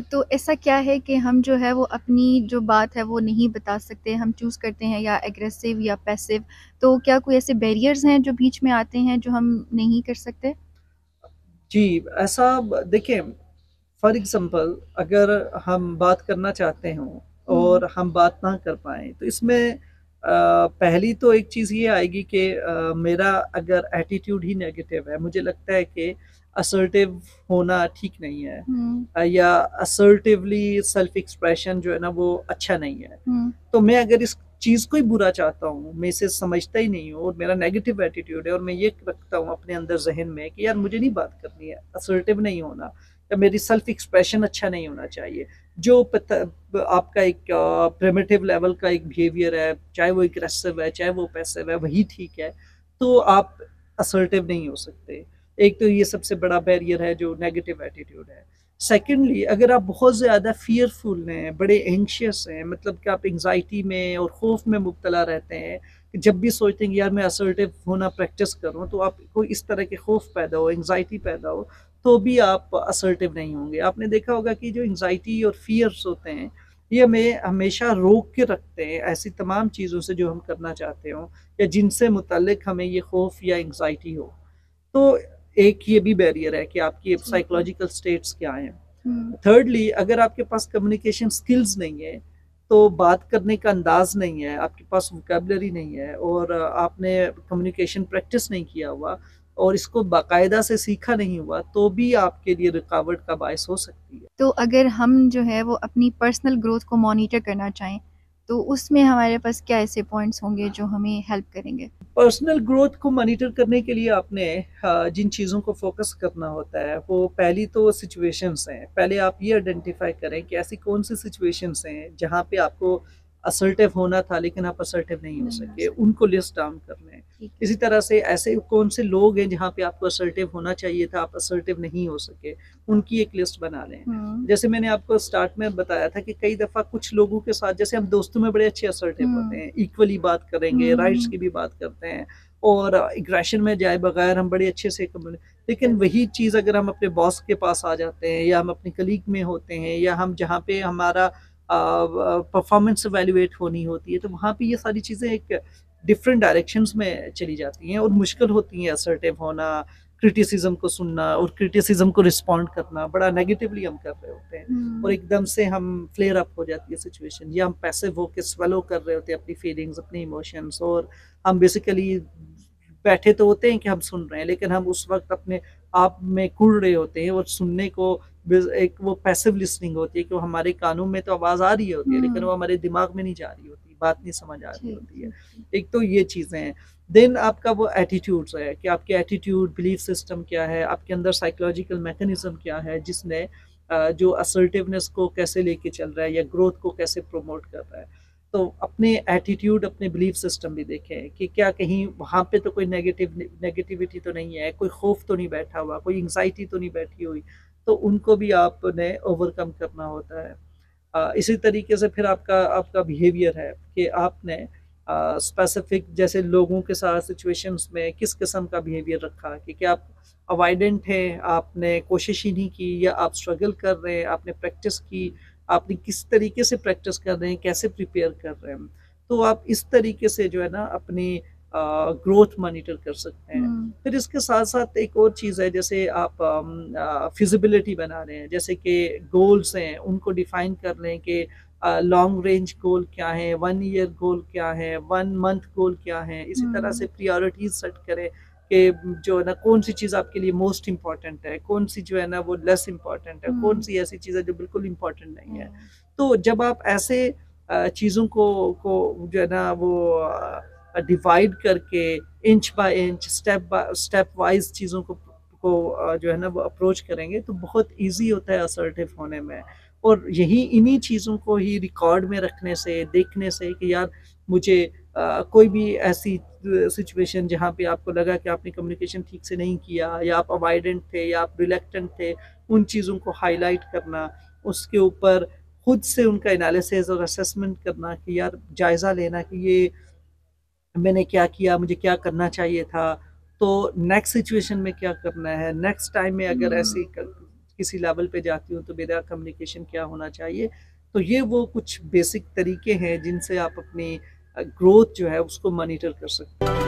तो ऐसा क्या है कि हम जो है वो अपनी जो बात है वो नहीं बता सकते, हम चूज़ करते हैं या एग्रेसिव या पैसिव, तो क्या कोई ऐसे बैरियर्स हैं जो बीच में आते हैं जो हम नहीं कर सकते? जी, ऐसा देखिए, फॉर एग्ज़ाम्पल अगर हम बात करना चाहते हों हुँ, और हम बात ना कर पाएँ, तो इसमें पहली तो एक चीज़ ये आएगी कि मेरा अगर एटीट्यूड ही नेगेटिव है, मुझे लगता है कि असर्टिव होना ठीक नहीं है, हुँ, या असर्टिवली सेल्फ एक्सप्रेशन जो है ना वो अच्छा नहीं है। हुँ, तो मैं अगर इस चीज़ को ही बुरा चाहता हूँ, मैं इसे समझता ही नहीं हूँ और मेरा नेगेटिव एटीट्यूड है और मैं ये रखता हूँ अपने अंदर ज़हन में कि यार मुझे नहीं बात करनी है, असर्टिव नहीं होना, या मेरी सेल्फ एक्सप्रेशन अच्छा नहीं होना चाहिए। जो आपका एक प्रिमिटिव लेवल का एक बिहेवियर है, चाहे वो एग्रेसिव है, चाहे वो पैसिव है, वही ठीक है। तो आप असर्टिव नहीं हो सकते। एक तो ये सबसे बड़ा बैरियर है जो नेगेटिव एटीट्यूड है। सेकेंडली, अगर आप बहुत ज़्यादा फियरफुल हैं, बड़े एंशियस हैं, मतलब कि आप एंग्जाइटी में और खौफ में मुब्तला रहते हैं, कि जब भी सोचते हैं कि यार मैं असर्टिव होना प्रैक्टिस करूं, तो आपको इस तरह के खौफ पैदा हो, एंग्जाइटी पैदा हो, तो भी आप असर्टिव नहीं होंगे। आपने देखा होगा कि जो एंग्जाइटी और फियर्स होते हैं, ये हमें हमेशा रोक के रखते हैं ऐसी तमाम चीज़ों से जो हम करना चाहते हो, या जिनसे मुतल्लिक हमें ये खौफ या एंग्जाइटी हो। तो एक ये भी बैरियर है कि आपकी ठीक है। साइकोलॉजिकल स्टेट्स क्या हैं। हुँ, थर्डली, अगर आपके पास कम्युनिकेशन स्किल्स नहीं है, तो बात करने का अंदाज नहीं है, आपके पास वोकेबलरी नहीं है, और आपने कम्युनिकेशन प्रैक्टिस नहीं किया हुआ और इसको बाकायदा से सीखा नहीं हुआ, तो भी आपके लिए रुकावट का बायस हो सकती है। तो अगर हम जो है वो अपनी पर्सनल ग्रोथ को मॉनिटर करना चाहें, तो उसमें हमारे पास क्या ऐसे पॉइंट्स होंगे जो हमें हेल्प करेंगे? पर्सनल ग्रोथ को मॉनिटर करने के लिए आपने जिन चीज़ों को फोकस करना होता है, वो पहली तो सिचुएशंस हैं। पहले आप ये आइडेंटिफाई करें कि ऐसी कौन सी सिचुएशंस हैं जहाँ पे आपको असर्टिव होना था लेकिन आप असर्टिव नहीं हो नहीं हो सके, सकते। उनको लिस्ट डाउन कर लें। ठीक है। इसी तरह से ऐसे कौन से लोग हैं जहाँ पे आपको असर्टिव होना चाहिए था, आप असर्टिव नहीं हो सके, उनकी एक लिस्ट बना लें। हुँ, जैसे मैंने आपको स्टार्ट में बताया था कि कई दफ़ा कुछ लोगों के साथ, जैसे हम दोस्तों में बड़े अच्छे असर्टिव होते हुँ, हैं, इक्वली बात करेंगे, हुँ, राइट्स हुँ, की भी बात करते हैं, और एग्रेशन में जाए बगैर हम बड़े अच्छे से लेकिन वही चीज़ अगर हम अपने बॉस के पास आ जाते हैं, या हम अपने कलीग में होते हैं, या हम जहाँ पे हमारा परफॉर्मेंस एवेल्युएट होनी होती है, तो वहाँ पे ये सारी चीज़ें एक डिफरेंट डायरेक्शंस में चली जाती हैं और मुश्किल होती हैं असर्टिव होना, क्रिटिसिज्म को सुनना और क्रिटिसिज्म को रिस्पॉन्ड करना, बड़ा नेगेटिवली हम कर रहे होते हैं, और हुँ, एकदम से हम फ्लेयर अप हो जाती है सिचुएशन, या हम पैसिव होकर स्वेलो कर रहे होते हैं अपनी फीलिंग्स, अपनी इमोशंस, और हम बेसिकली बैठे तो होते हैं कि हम सुन रहे हैं, लेकिन हम उस वक्त अपने आप में कुड़ रहे होते हैं, और सुनने को एक वो पैसिव लिसनिंग होती है कि वो हमारे कानों में तो आवाज़ आ रही होती है, लेकिन हुँ, वो हमारे दिमाग में नहीं जा रही होती, बात नहीं समझ आ रही ठीक, होती है। ठीक, ठीक। एक तो ये चीज़ें हैं। देन आपका वो एटीट्यूड्स है कि आपके एटीट्यूड, बिलीफ सिस्टम क्या है, आपके अंदर साइकोलॉजिकल मैकेनिज्म क्या है, जिसने जो असर्टिवनेस को कैसे लेके चल रहा है या ग्रोथ को कैसे प्रमोट कर रहा है। तो अपने एटीट्यूड, अपने बिलीफ सिस्टम भी देखें कि क्या कहीं वहाँ पे तो कोई नेगेटिविटी तो नहीं है, कोई खौफ तो नहीं बैठा हुआ, कोई एंग्जाइटी तो नहीं बैठी हुई, तो उनको भी आपने ओवरकम करना होता है। इसी तरीके से फिर आपका आपका बिहेवियर है कि आपने स्पेसिफिक जैसे लोगों के साथ सिचुएशंस में किस किस्म का बिहेवियर रखा, कि क्या आप अवॉइडेंट हैं, आपने कोशिश ही नहीं की, या आप स्ट्रगल कर रहे हैं, आपने प्रैक्टिस की, आपने किस तरीके से प्रैक्टिस कर रहे हैं, कैसे प्रिपेयर कर रहे हैं। तो आप इस तरीके से जो है ना अपनी ग्रोथ मॉनिटर कर सकते हैं। हुँ, फिर इसके साथ-साथ एक और चीज़ है, जैसे आप फिज़िबिलिटी बना रहे हैं, जैसे कि गोल्स हैं, उनको डिफ़ाइन कर लें कि लॉन्ग रेंज गोल क्या है, 1 ईयर गोल क्या है, 1 मंथ गोल क्या है। इसी तरह से हुँ, प्रायोरिटीज़ सेट करें कि जो है ना कौन-सी चीज़ आपके लिए मोस्ट इम्पोर्टेंट है, कौन-सी जो है ना वो लेस इम्पोर्टेंट है, हुँ, कौन-सी ऐसी चीज़ है जो बिल्कुल इम्पोर्टेंट नहीं है। हुँ, तो जब आप ऐसे चीज़ों को जो है ना वो डिवाइड करके inch by inch, step wise चीज़ों को जो है ना वो अप्रोच करेंगे, तो बहुत ईज़ी होता है असर्टिव होने में। और यही इन्हीं चीज़ों को ही रिकॉर्ड में रखने से, देखने से कि यार मुझे कोई भी ऐसी सिचुएशन जहाँ पे आपको लगा कि आपने कम्युनिकेशन ठीक से नहीं किया, या आप अवॉइडेंट थे, या आप रिलक्टेंट थे, उन चीज़ों को हाइलाइट करना, उसके ऊपर खुद से उनका एनालिसिस और असेसमेंट करना, कि यार जायज़ा लेना कि ये मैंने क्या किया, मुझे क्या करना चाहिए था, तो नेक्स्ट सिचुएशन में क्या करना है, नेक्स्ट टाइम में अगर हुँ, ऐसी किसी लेवल पे जाती हूँ तो मेरा कम्युनिकेशन क्या होना चाहिए। तो ये वो कुछ बेसिक तरीके हैं जिनसे आप अपनी ग्रोथ जो है उसको मॉनिटर कर सकते हैं।